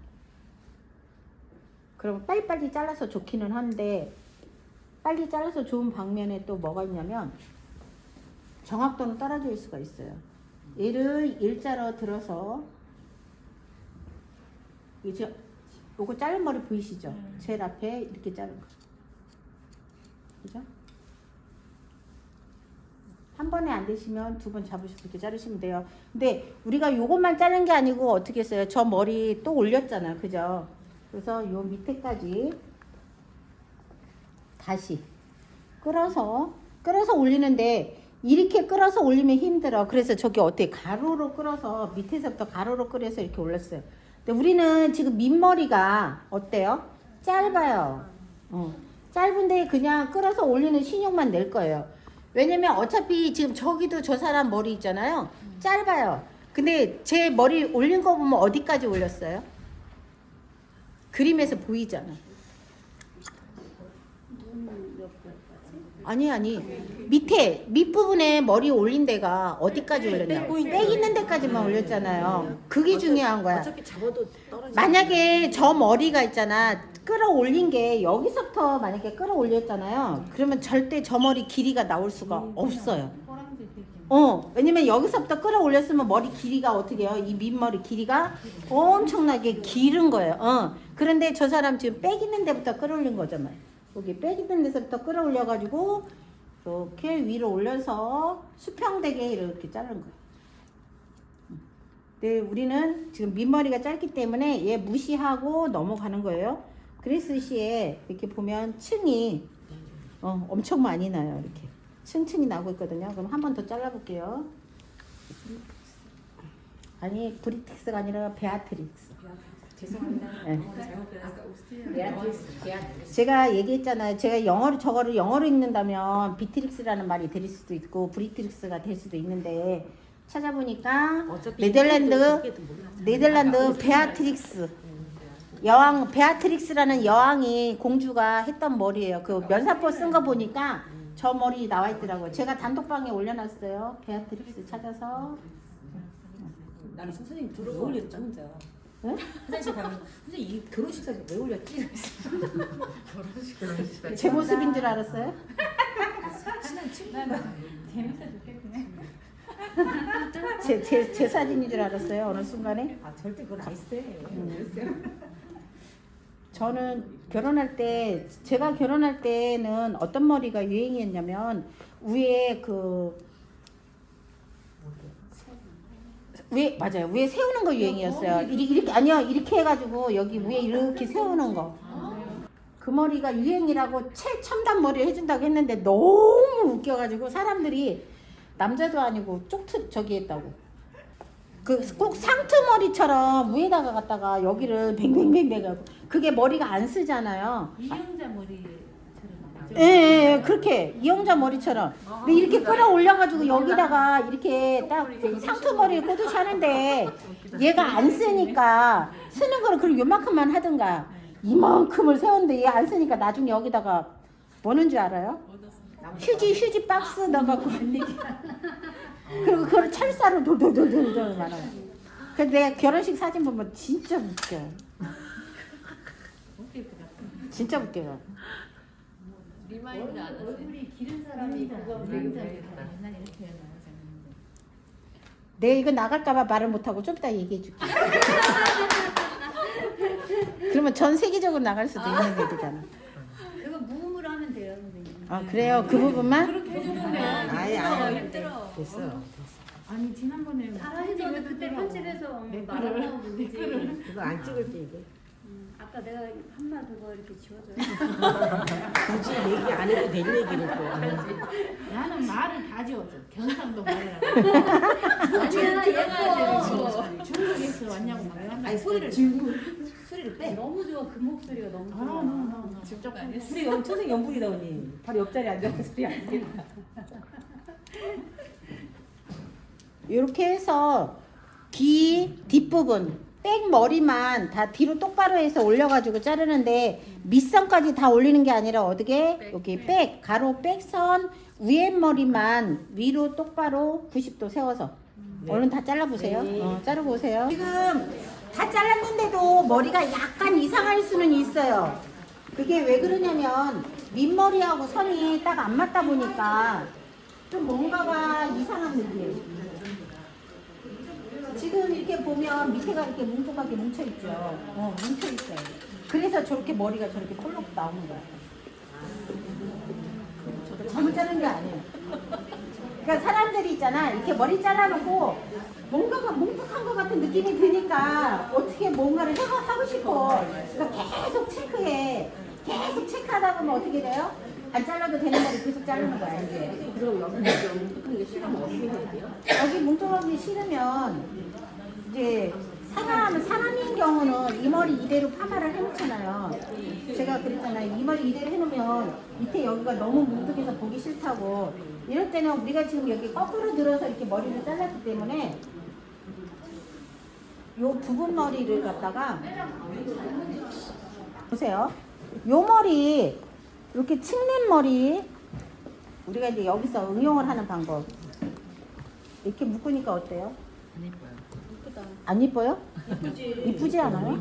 그럼 빨리빨리 잘라서 좋기는 한데 빨리 잘라서 좋은 방면에 또 뭐가 있냐면 정확도는 떨어질 수가 있어요. 얘를 일자로 들어서 이제 요거 자른 머리 보이시죠? 제일 앞에 이렇게 자른 거. 그죠? 한 번에 안 되시면 두 번 잡으셔서 이렇게 자르시면 돼요. 근데 우리가 요것만 자른 게 아니고 어떻게 했어요? 저 머리 또 올렸잖아. 그죠? 그래서 요 밑에까지 다시 끌어서 올리는데 이렇게 끌어서 올리면 힘들어. 그래서 저기 어떻게 가로로 끌어서 밑에서부터 가로로 끌어서 이렇게 올렸어요. 근데 우리는 지금 밑머리가 어때요? 짧아요. 짧은데 그냥 끌어서 올리는 신용만 낼 거예요. 왜냐면 어차피 지금 저기도 저 사람 머리 있잖아요. 짧아요. 근데 제 머리 올린 거 보면 어디까지 올렸어요? 그림에서 보이잖아. 아니 밑부분에 머리 올린 데가 어디까지 올렸냐? 빽 있는 데까지만 올렸잖아요. 그게 중요한 거야. 어차피 잡아도 떨어지. 만약에 저 머리가 있잖아, 끌어올린 게 여기서부터 만약에 끌어올렸잖아요. 그러면 절대 저 머리 길이가 나올 수가 없어요. 왜냐면 여기서부터 끌어올렸으면 머리 길이가 어떻게 해요? 이 밑머리 길이가 엄청나게 길은 거예요. 그런데 저 사람 지금 빽 있는 데부터 끌어올린 거잖아요. 여기 빽 있는 데서부터 끌어올려가지고 이렇게 위로 올려서 수평되게 이렇게 자른 거예요. 근데 우리는 지금 밑머리가 짧기 때문에 얘 무시하고 넘어가는 거예요. 그레스시에 이렇게 보면 층이 엄청 많이 나요. 이렇게 층층이 나고 있거든요. 그럼 한 번 더 잘라볼게요. 아니 브리틱스가 아니라 베아트릭스. 죄송합니다. 네. 잘못 배웠어. 제가 얘기했잖아요. 제가 저거를 영어로 읽는다면 비트릭스라는 말이 될 수도 있고 브리트릭스가 될 수도 있는데 찾아보니까 네덜란드 베아트릭스 여왕 베아트릭스라는 여왕이 공주가 했던 머리예요. 그 면사포 쓴 거 보니까 저 머리 나와 있더라고요. 제가 단톡방에 올려놨어요. 베아트릭스 찾아서. 나는 선생님 왜 올렸지 혼자. 네? 화장실 가면 선생님 이 결혼식 사진 왜 올렸지? 제 모습인 줄 알았어요? 친한 친구. 재밌어 죽겠네. 제 사진인 줄 알았어요. 어느 순간에. 아 절대 그건 아니세. 저는 결혼할 때, 제가 결혼할 때는 어떤 머리가 유행이었냐면, 위에 맞아요. 위에 세우는 거 유행이었어요. 이렇게, 아니요. 이렇게 해가지고 여기 위에 이렇게 세우는 거. 그 머리가 유행이라고 최첨단 머리를 해준다고 했는데 너무 웃겨가지고 사람들이 남자도 아니고 쪽트 저기 했다고. 꼭 상투 머리처럼 위에다가 갖다가 여기를 뱅뱅뱅뱅 하고 그게 머리가 안 쓰잖아요. 이영자 머리처럼. 예, 그렇게 이영자 머리처럼. 근데 이렇게 끌어올려가지고 여기다가 이렇게 딱 상투 머리를 꽂듯이 하는데 얘가 안 쓰니까 쓰는 거를 그럼 요만큼만 하든가 이만큼을 세웠는데 얘 안 쓰니까 나중에 여기다가 뭐는 줄 알아요? 휴지 박스 넣어갖고 그리고 그걸 철사로 돌돌돌돌 말아. 그래서 내가 결혼식 사진 보면 진짜 웃겨. 진짜 웃겨요. 리마인드 안 하세요? 얼굴이 기른 사람이 그거 되게 옛날에 이렇게 나오잖아요. 내가 이거 나갈까봐 말을 못하고 좀 이따 얘기해줄게. 그러면 전 세계적으로 나갈 수도 있는 얘기잖아. 그거 무음으로 하면 돼요, 선생님. 아 그래요? 그 부분만? 그렇게 해주면 아예 힘들어. 됐어. 아니 지난번에 잘하지 왜 그때 편집해서 말하려고 그러지. 그거 안 찍을 때 이게. 아까 내가 한 말 그거 이렇게 지워줘요. 굳이 얘기 안 해도 될 얘기를 또. 나는 말을 다 지워줘. 경상도 말이라고. 아니야 얘가 중국에서 왔냐고 말을 아니 소리를 소리를 빼. 너무 좋아 그 목소리가 너무 좋아. 직접 우리 천생 연분이다 언니. 바로 옆자리에 앉아서 소리 안 듣겠다. 이렇게 해서 귀 뒷부분 백 머리만 다 뒤로 똑바로 해서 올려가지고 자르는데 밑선까지 다 올리는 게 아니라 어떻게 여기 백 가로 백선 위에 머리만 위로 똑바로 90도 세워서 얼른 다 잘라보세요. 자르고 오세요. 지금 다 잘랐는데도 머리가 약간 이상할 수는 있어요. 그게 왜 그러냐면 밑머리하고 선이 딱 안 맞다 보니까 좀 뭔가가 이상한 느낌. 지금 이렇게 보면 밑에가 이렇게 뭉툭하게 뭉쳐있죠. 뭉쳐있어요. 그래서 저렇게 머리가 저렇게 폴록 나오는 거야. 잘못 자른 게 아니에요. 그러니까 사람들이 있잖아. 이렇게 머리 잘라놓고 뭔가가 뭉툭한 것 같은 느낌이 드니까 어떻게 뭔가를 하고 싶어. 그러니까 계속 체크해. 계속 체크하다 보면 어떻게 돼요? 안 잘라도 되는 머리 계속 자르는 거야, 이제. 그럼 여기 뭉툭한 게 싫으면 어떻게 해야 돼요? 여기 뭉툭하기 싫으면 이제 사람인 경우는 이 머리 이대로 파마를 해놓잖아요. 제가 그랬잖아요. 이 머리 이대로 해놓으면 밑에 여기가 너무 뭉툭해서 보기 싫다고. 이럴 때는 우리가 지금 여기 거꾸로 들어서 이렇게 머리를 잘랐기 때문에 요 부분 머리를 갖다가 보세요. 요 머리 이렇게 측면 머리 우리가 이제 여기서 응용을 하는 방법. 이렇게 묶으니까 어때요? 안 이뻐요? 이쁘지 않아요?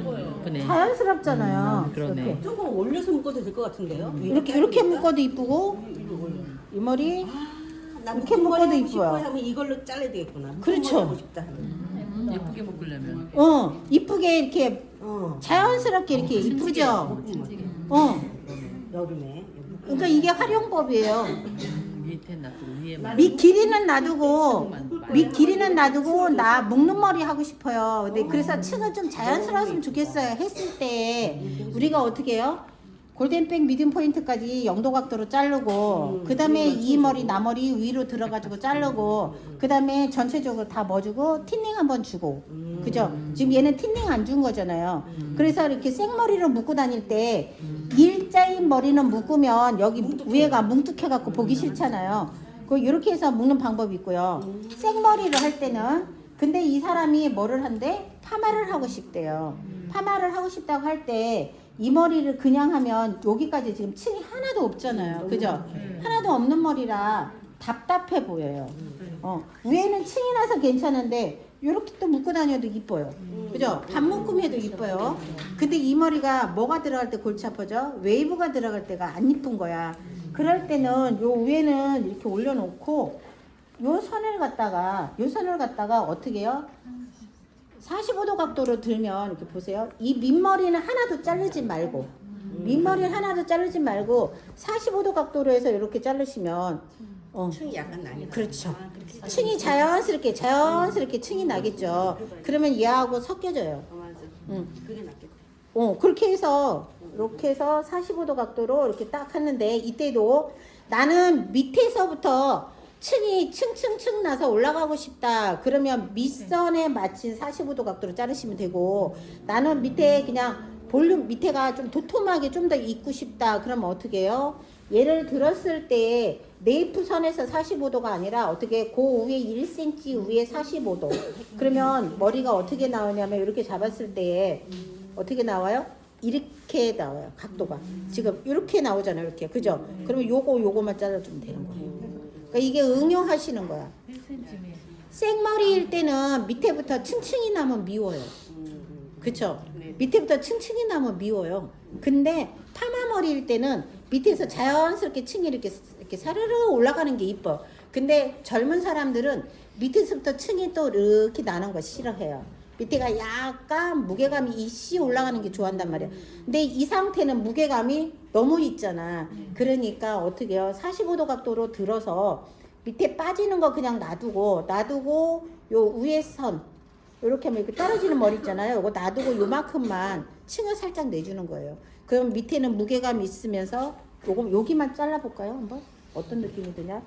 이쁘네. 자연스럽잖아요. 그러네. 이렇게. 조금 올려서 묶어도 될 것 같은데요? 이렇게 묶어도 이쁘고 이 머리 나 이렇게 묶은 머리 묶어도 하고 싶어 이뻐요. 하면 이걸로 잘라야 되겠구나. 묶은 그렇죠. 머리 하고 싶다 하면. 예쁘게 묶으려면 이쁘게 이렇게 자연스럽게 이렇게 이쁘죠? 여름에. 그러니까 이게 활용법이에요. 밑에 놔두고 위에만 밑 길이는 놔두고 나 묶는 머리 하고 싶어요. 근데 그래서 층은 좀 자연스러웠으면 좋겠어요. 했을 때 우리가 어떻게 해요? 골덴백 미디움 포인트까지 0도 각도로 자르고 그 다음에 이 머리 나 머리 위로 들어가지고 자르고 그 다음에 전체적으로 다 머주고 틴닝 한번 주고 그죠? 지금 얘는 틴닝 안 준 거잖아요. 그래서 이렇게 생머리로 묶고 다닐 때 일자인 머리는 묶으면 여기 위에가 뭉툭해갖고 보기 싫잖아요. 이렇게 해서 묶는 방법이 있고요. 생머리를 할 때는 근데 이 사람이 뭐를 한대? 파마를 하고 싶대요. 파마를 하고 싶다고 할 때 이 머리를 그냥 하면 여기까지 지금 층이 하나도 없잖아요. 그죠? 하나도 없는 머리라 답답해 보여요. 위에는 층이 나서 괜찮은데 이렇게 또 묶고 다녀도 이뻐요. 그죠? 반묶음해도 이뻐요. 근데 이 머리가 뭐가 들어갈 때 골치 아파져? 웨이브가 들어갈 때가 안 이쁜 거야. 그럴 때는 요 위에는 이렇게 올려놓고 요 선을 갖다가 어떻게 해요? 45도 각도로 들면 이렇게 보세요. 이 밑머리는 하나도 자르지 말고 45도 각도로 해서 이렇게 자르시면 층이 약간 나니까. 그렇죠. 층이 자연스럽게 층이 나겠죠. 그러면 얘하고 섞여져요. 맞아. 그게 낫겠다. 그렇게 해서 이렇게 해서 45도 각도로 이렇게 딱 하는데 이때도 나는 밑에서부터 층이 층층층 나서 올라가고 싶다. 그러면 밑선에 맞춘 45도 각도로 자르시면 되고 나는 밑에 그냥 볼륨 밑에가 좀 도톰하게 좀 더 있고 싶다. 그러면 어떻게 해요? 얘를 들었을 때 네이프 선에서 45도가 아니라 어떻게 그 위에 1cm 위에 45도. 그러면 머리가 어떻게 나오냐면 이렇게 잡았을 때 어떻게 나와요? 이렇게 나와요. 각도가. 지금 이렇게 나오잖아요. 이렇게. 그죠? 그러면 요거만 잘라주면 되는 거예요. 그러니까 이게 응용하시는 거야. 1cm. 생머리일 때는 밑에부터 층층이 나면 미워요. 그쵸? 밑에부터 층층이 나면 미워요. 근데 파마머리일 때는 밑에서 자연스럽게 층이 이렇게 사르르 올라가는 게 이뻐. 근데 젊은 사람들은 밑에서부터 층이 또 이렇게 나는 거 싫어해요. 밑에가 약간 무게감이 이씨 올라가는 게 좋아한단 말이야. 근데 이 상태는 무게감이 너무 있잖아. 그러니까 어떻게 해요? 45도 각도로 들어서 밑에 빠지는 거 그냥 놔두고 요 위에 선 이렇게 하면 이렇게 떨어지는 머리 있잖아요. 이거 놔두고 요만큼만 층을 살짝 내주는 거예요. 그럼 밑에는 무게감이 있으면서 여기만 잘라볼까요? 한번 어떤 느낌이 드냐?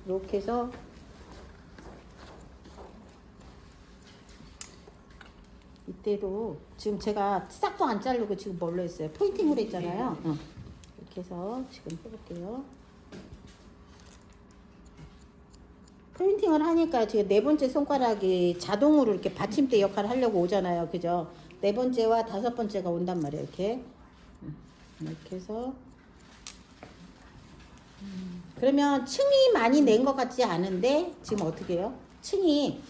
이렇게 해서 이때도 지금 제가 싹도 안 자르고 지금 뭘로 했어요? 포인팅으로 했잖아요. 이렇게 해서 지금 해볼게요. 포인팅을 하니까 지금 네 번째 손가락이 자동으로 이렇게 받침대 역할을 하려고 오잖아요. 그죠? 네 번째와 다섯 번째가 온단 말이에요. 이렇게 해서 그러면 층이 많이 낸 것 같지 않은데 지금 어떻게 해요? 층이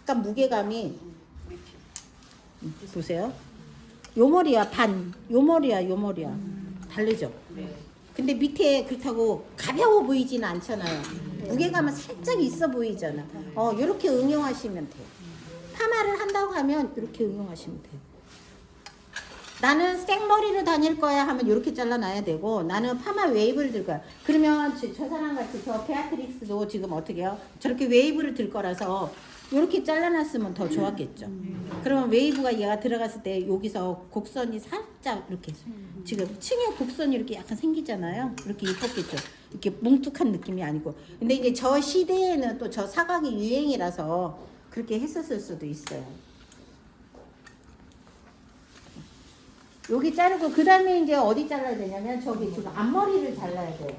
약간 무게감이 보세요. 요 머리야 요 머리야 다르죠? 근데 밑에 그렇다고 가벼워 보이지는 않잖아요. 무게감은 살짝 있어 보이잖아. 요렇게 응용하시면 돼요. 파마를 한다고 하면 이렇게 응용하시면 돼요. 나는 생머리로 다닐 거야 하면 이렇게 잘라놔야 되고 나는 파마 웨이브를 들 거야. 그러면 저 사람 같이 저 베아트릭스도 지금 어떻게 해요? 저렇게 웨이브를 들 거라서 이렇게 잘라놨으면 더 좋았겠죠. 그러면 웨이브가 얘가 들어갔을 때 여기서 곡선이 살짝 이렇게 지금 층에 곡선이 이렇게 약간 생기잖아요. 이렇게 예뻤겠죠. 이렇게 뭉툭한 느낌이 아니고. 근데 이제 저 시대에는 또 저 사각이 유행이라서 그렇게 했었을 수도 있어요. 여기 자르고 그 다음에 이제 어디 잘라야 되냐면 저기 지금 앞머리를 잘라야 돼요.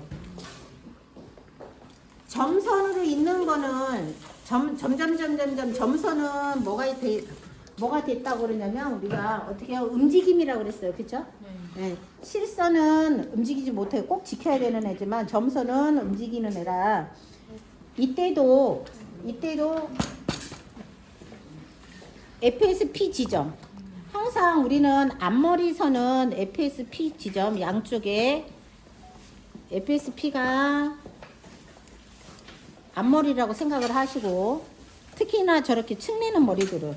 점선으로 있는 거는 점점 점선은 뭐가 됐다고 그러냐면 우리가 어떻게 해요? 움직임이라고 그랬어요. 그쵸? 네. 실선은 움직이지 못해 꼭 지켜야 되는 애지만 점선은 움직이는 애라 이때도 FSP 지점 항상 우리는 앞머리 선은 FSP 지점 양쪽에 FSP가 앞머리라고 생각을 하시고 특히나 저렇게 층내는 머리들은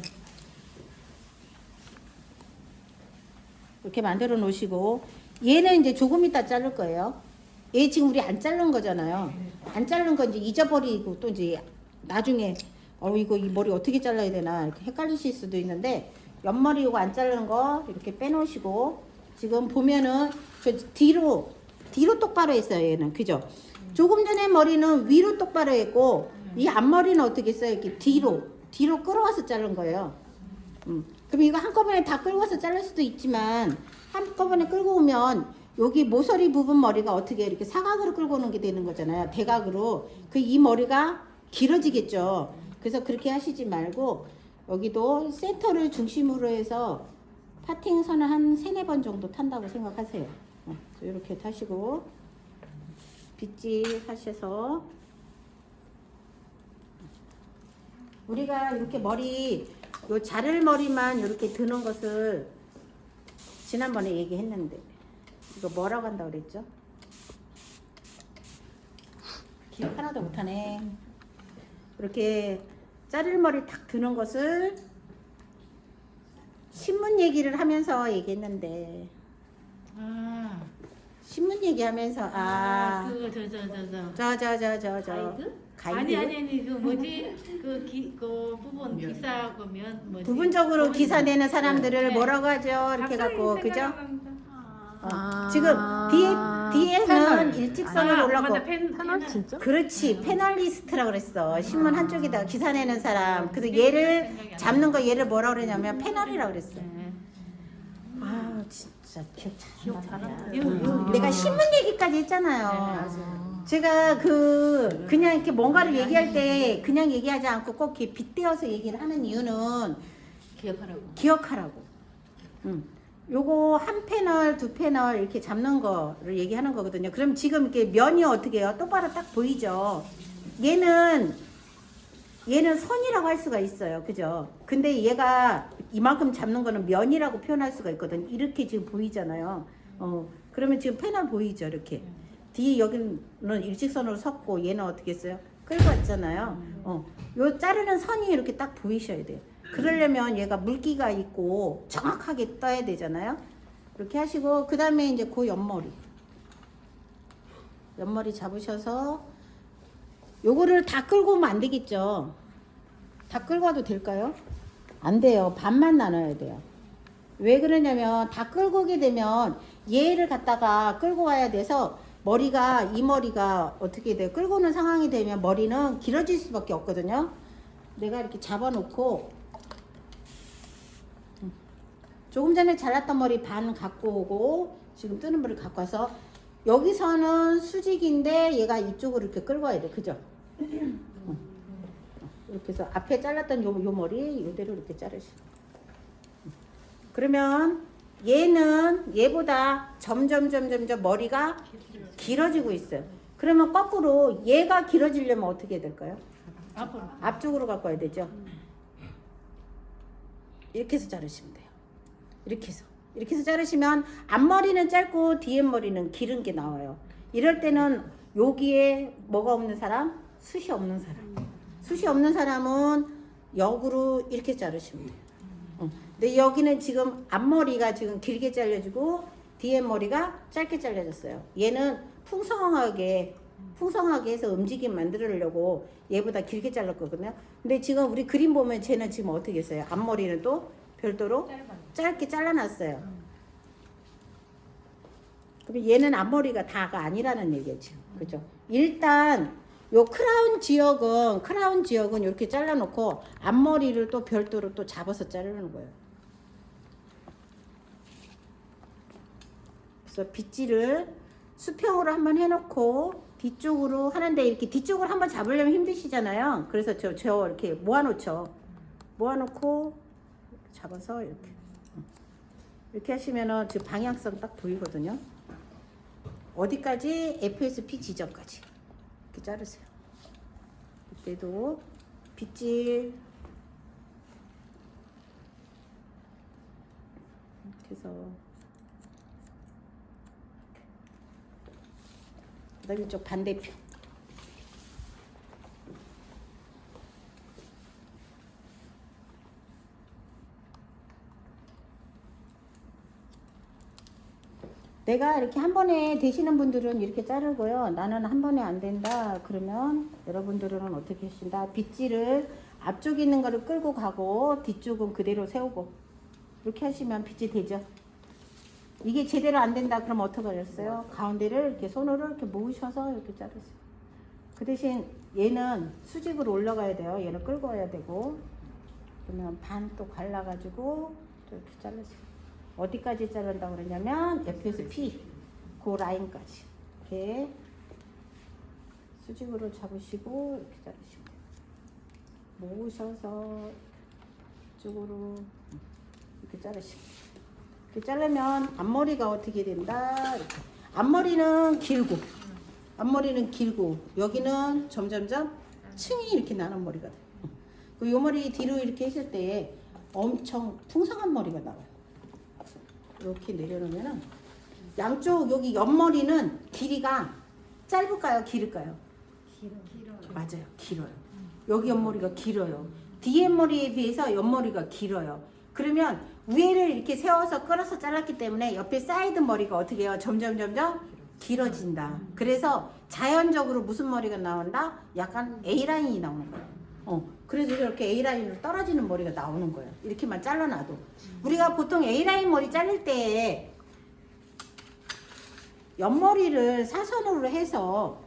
이렇게 만들어 놓으시고 얘는 이제 조금 이따 자를 거예요. 얘 지금 우리 안 자른 거잖아요. 안 자른 건 이제 잊어버리고 또 이제 나중에 이거 이 머리 어떻게 잘라야 되나 이렇게 헷갈리실 수도 있는데 옆머리 이거 안 자르는 거 이렇게 빼놓으시고 지금 보면은 저 뒤로 똑바로 했어요. 얘는 그죠? 조금 전에 머리는 위로 똑바로 했고 이 앞머리는 어떻게 했어요? 이렇게 뒤로 끌어와서 자른 거예요. 그럼 이거 한꺼번에 다 끌고 와서 자를 수도 있지만 한꺼번에 끌고 오면 여기 모서리 부분 머리가 어떻게 이렇게 사각으로 끌고 오는 게 되는 거잖아요. 대각으로. 이 머리가 길어지겠죠. 그래서 그렇게 하시지 말고 여기도 센터를 중심으로 해서 파팅선을 한 3-4번 정도 탄다고 생각하세요. 이렇게 타시고 빗질 하셔서 우리가 이렇게 머리 요 자를 머리만 이렇게 드는 것을 지난번에 얘기했는데 이거 뭐라고 한다고 그랬죠? 기억 하나도 못하네. 이렇게 자를 머리 탁 드는 것을 신문 얘기를 하면서 얘기했는데 신문 얘기하면서 그거 가이드? 아니 그 뭐지 그 부분 기사 보면 뭐지 부분적으로 기사 내는 사람들을 네. 뭐라고 하죠? 이렇게 갖고 그죠? 아. 지금 뒤에는 일직선으로 올라고 패널 진짜? 그렇지 패널리스트라고 그랬어. 신문 한쪽에다가 기사 내는 사람. 그래서 얘를 잡는 거 얘를 뭐라 그러냐면 패널이라고 그랬어. 아 진짜 기억 잘한다. 내가 신문 얘기까지 했잖아요. 제가 그냥 이렇게 뭔가를 얘기할 때 그냥 얘기하지 않고 꼭 이렇게 빗대어서 얘기를 하는 이유는 기억하라고. 요거 한 패널, 두 패널 이렇게 잡는 거를 얘기하는 거거든요. 그럼 지금 이렇게 면이 어떻게 해요? 똑바로 딱 보이죠? 얘는 선이라고 할 수가 있어요. 그죠? 근데 얘가 이만큼 잡는 거는 면이라고 표현할 수가 있거든요. 이렇게 지금 보이잖아요. 그러면 지금 패널 보이죠? 이렇게. 뒤에 여기는 일직선으로 섰고 얘는 어떻게 했어요? 끌고 왔잖아요. 요 자르는 선이 이렇게 딱 보이셔야 돼요. 그러려면 얘가 물기가 있고 정확하게 떠야 되잖아요. 이렇게 하시고 그 다음에 이제 그 옆머리 잡으셔서 요거를 다 끌고 오면 안 되겠죠. 다 끌고 와도 될까요? 안 돼요. 반만 나눠야 돼요. 왜 그러냐면 다 끌고 오게 되면 얘를 갖다가 끌고 와야 돼서 이 머리가 어떻게 돼요? 끌고 오는 상황이 되면 머리는 길어질 수밖에 없거든요. 내가 이렇게 잡아놓고 조금 전에 잘랐던 머리 반 갖고 오고 지금 뜨는 머리 갖고 와서 여기서는 수직인데 얘가 이쪽으로 이렇게 끌고 와야 돼. 그죠? 이렇게 해서 앞에 잘랐던 요 머리 이대로 이렇게 자르시고 그러면 얘보다 점점 머리가 길어지고 있어요. 그러면 거꾸로 얘가 길어지려면 어떻게 될까요? 앞쪽으로 갖고 와야 되죠. 이렇게 해서 자르시면 돼요. 이렇게 해서 자르시면 앞머리는 짧고 뒤에 머리는 기른 게 나와요. 이럴 때는 여기에 뭐가 없는 사람? 숱이 없는 사람. 숱이 없는 사람은 역으로 이렇게 자르시면 돼요. 근데 여기는 지금 앞머리가 지금 길게 잘려지고 뒤에 머리가 짧게 잘려졌어요. 얘는 풍성하게 해서 움직임 만들려고 얘보다 길게 잘랐거든요. 근데 지금 우리 그림 보면 쟤는 지금 어떻게 했어요? 앞머리는 또 별도로 짧게 잘라놨어요. 그럼 얘는 앞머리가 다가 아니라는 얘기죠. 그죠? 일단 요 크라운 지역은 이렇게 잘라놓고 앞머리를 또 별도로 또 잡아서 자르는 거예요. 그래서 빗질을 수평으로 한번 해놓고 뒤쪽으로 하는데 이렇게 뒤쪽으로 한번 잡으려면 힘드시잖아요. 그래서 저 이렇게 모아놓고 잡아서 이렇게 하시면은 지금 방향성 딱 보이거든요. 어디까지? FSP 지점까지 이렇게 자르세요. 이때도 빗질 이렇게 해서 그다음에 이쪽 반대편 내가 이렇게 한 번에 되시는 분들은 이렇게 자르고요. 나는 한 번에 안 된다 그러면 여러분들은 어떻게 하신다? 빗질을 앞쪽에 있는 거를 끌고 가고 뒤쪽은 그대로 세우고 이렇게 하시면 빗질 되죠. 이게 제대로 안 된다 그러면 어떻게 하셨어요? 가운데를 이렇게 손으로 이렇게 모으셔서 이렇게 자르세요. 그 대신 얘는 수직으로 올라가야 돼요. 얘는 끌고 와야 되고 그러면 반 또 갈라가지고 이렇게 자르세요. 어디까지 자른다고 그러냐면 FSP 그 라인까지 이렇게 수직으로 잡으시고 이렇게 자르시면 돼요. 모으셔서 이쪽으로 이렇게 자르시고 이렇게 자르면 앞머리가 어떻게 된다. 이렇게. 앞머리는 길고 앞머리는 길고 여기는 점점점 층이 이렇게 나는 머리가 돼. 요 머리 뒤로 이렇게 했을 때 엄청 풍성한 머리가 나와요. 이렇게 내려놓으면은 양쪽 여기 옆머리는 길이가 짧을까요? 길을까요? 맞아요. 길어요. 여기 옆머리가 길어요. 뒤에 머리에 비해서 옆머리가 길어요. 그러면 위에를 이렇게 세워서 끌어서 잘랐기 때문에 옆에 사이드 머리가 어떻게 해요? 점점 길어진다. 그래서 자연적으로 무슨 머리가 나온다? 약간 A라인이 나오는 거예요. 그래서 이렇게 A라인으로 떨어지는 머리가 나오는 거예요. 이렇게만 잘라놔도. 우리가 보통 A라인 머리 자를 때 옆머리를 사선으로 해서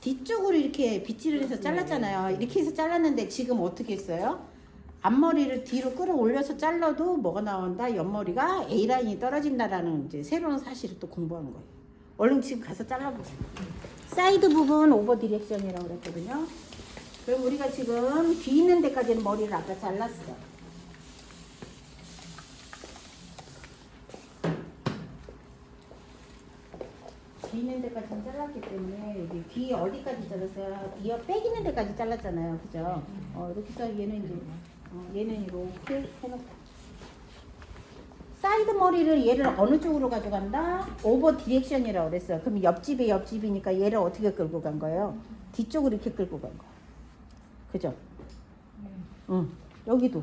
뒤쪽으로 이렇게 빗질을 해서 잘랐잖아요. 이렇게 해서 잘랐는데 지금 어떻게 했어요? 앞머리를 뒤로 끌어올려서 잘라도 뭐가 나온다? 옆머리가 A라인이 떨어진다라는 이제 새로운 사실을 또 공부한 거예요. 얼른 지금 가서 잘라보세요. 사이드 부분 오버 디렉션이라고 그랬거든요. 그럼 우리가 지금 귀 있는 데까지는 머리를 아까 잘랐어요. 귀 있는 데까지는 잘랐기 때문에 여기 귀 어디까지 잘랐어요? 이어 백 있는 데까지 잘랐잖아요. 그죠? 이렇게 해서 얘는 이제 얘는 이렇게 해놓고 사이드 머리를 얘를 어느 쪽으로 가져간다? 오버 디렉션이라고 그랬어요. 그럼 옆집에 옆집이니까 얘를 어떻게 끌고 간 거예요? 뒤쪽으로 이렇게 끌고 간 거예요. 그죠? 응. 여기도.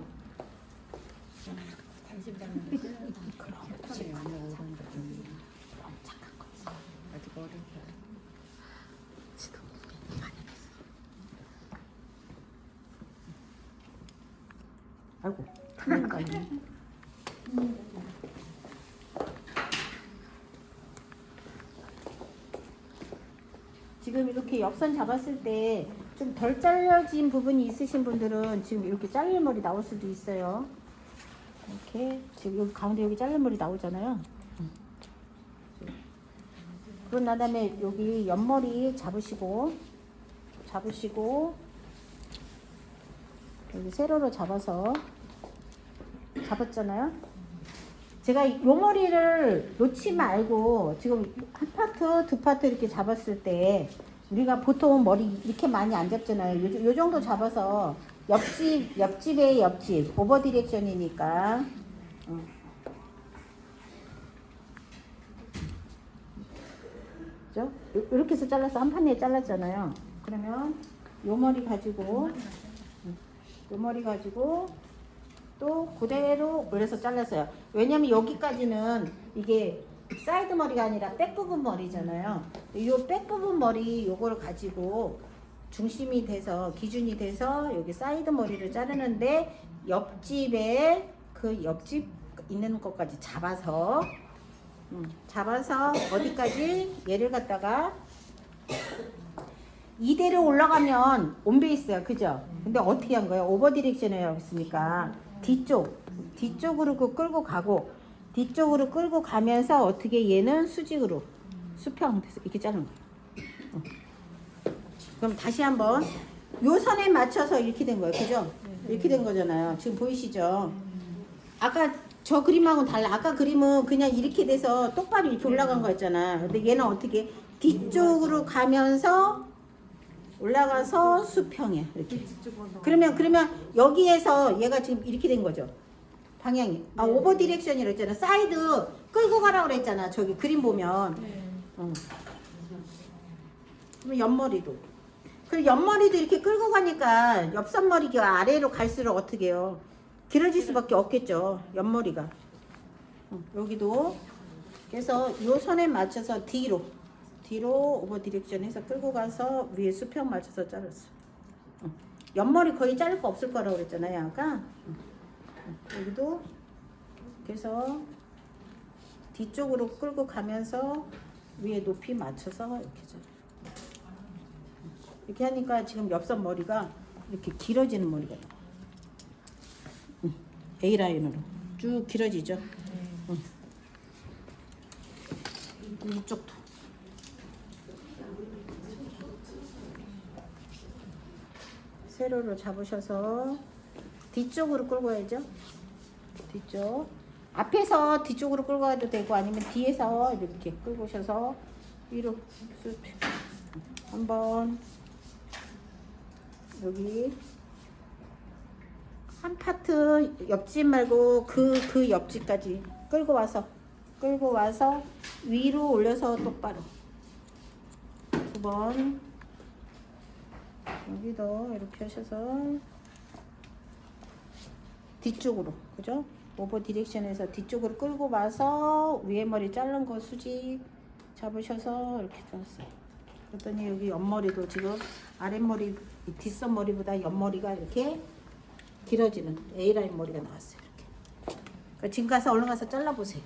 아이고, 틀린 거 아니야? 지금 이렇게 옆선 잡았을 때 좀 덜 잘려진 부분이 있으신 분들은 지금 이렇게 잘린 머리 나올 수도 있어요. 이렇게 지금 여기 가운데 여기 잘린 머리 나오잖아요. 그런 다음에 여기 옆머리 잡으시고 여기 세로로 잡아서 잡았잖아요. 제가 이 머리를 놓지 말고 지금 한 파트, 두 파트 이렇게 잡았을 때 우리가 보통 머리 이렇게 많이 안 잡잖아요. 요 정도 잡아서 옆집의 옆집 오버 디렉션이니까 그죠? 이렇게 해서 잘라서 한 판에 잘랐잖아요. 그러면 요 머리 가지고 또 그대로 올려서 잘랐어요. 왜냐면 여기까지는 이게 사이드 머리가 아니라 백 부분 머리잖아요. 이 백 부분 머리 요거를 가지고 중심이 돼서 기준이 돼서 여기 사이드 머리를 자르는데 옆집에 그 옆집 있는 것까지 잡아서 어디까지 얘를 갖다가 이대로 올라가면 온베이스야, 그죠? 근데 어떻게 한 거예요? 오버 디렉션이라고 했으니까 뒤쪽으로 끌고 가고 뒤쪽으로 끌고 가면서 어떻게 얘는 수직으로 수평 돼서 이렇게 자른 거예요. 그럼 다시 한번 요 선에 맞춰서 이렇게 된 거예요, 그죠? 이렇게 된 거잖아요. 지금 보이시죠? 아까 저 그림하고는 달라. 아까 그림은 그냥 이렇게 돼서 똑바로 이렇게 올라간 거였잖아. 근데 얘는 어떻게 뒤쪽으로 가면서 올라가서 수평이야. 이렇게. 그러면 여기에서 얘가 지금 이렇게 된 거죠. 방향이. 오버 디렉션이라고 했잖아. 사이드 끌고 가라고 그랬잖아. 저기 그림 보면. 그럼 옆머리도. 그리고 옆머리도 이렇게 끌고 가니까 옆선머리가 아래로 갈수록 어떻게 해요? 길어질 수밖에 없겠죠. 옆머리가. 여기도. 그래서 요 선에 맞춰서 뒤로 오버 디렉션 해서 끌고 가서 위에 수평 맞춰서 잘랐어. 옆머리 거의 자를 거 없을 거라고 그랬잖아요. 아까. 여기도. 그래서 뒤쪽으로 끌고 가면서 위에 높이 맞춰서 이렇게 잘라. 이렇게 하니까 지금 옆선 머리가 이렇게 길어지는 머리가 나와. A라인으로 쭉 길어지죠. 이쪽도. 세로로 잡으셔서 뒤쪽으로 끌고 가야죠. 뒤쪽. 앞에서 뒤쪽으로 끌고 가도 되고 아니면 뒤에서 이렇게 끌고 오셔서 위로 쑥 한번 여기 한 파트 옆집 말고 그 옆집까지 끌고 와서 위로 올려서 똑바로 2번 여기도 이렇게 하셔서 뒤쪽으로 그죠? 오버 디렉션에서 뒤쪽으로 끌고 와서 위에 머리 자른 거 수직 잡으셔서 이렇게 잡았어요. 그랬더니 여기 옆머리도 지금 아랫머리 뒷선머리보다 옆머리가 이렇게 길어지는 A라인 머리가 나왔어요. 이렇게. 지금 가서 얼른 가서 잘라보세요.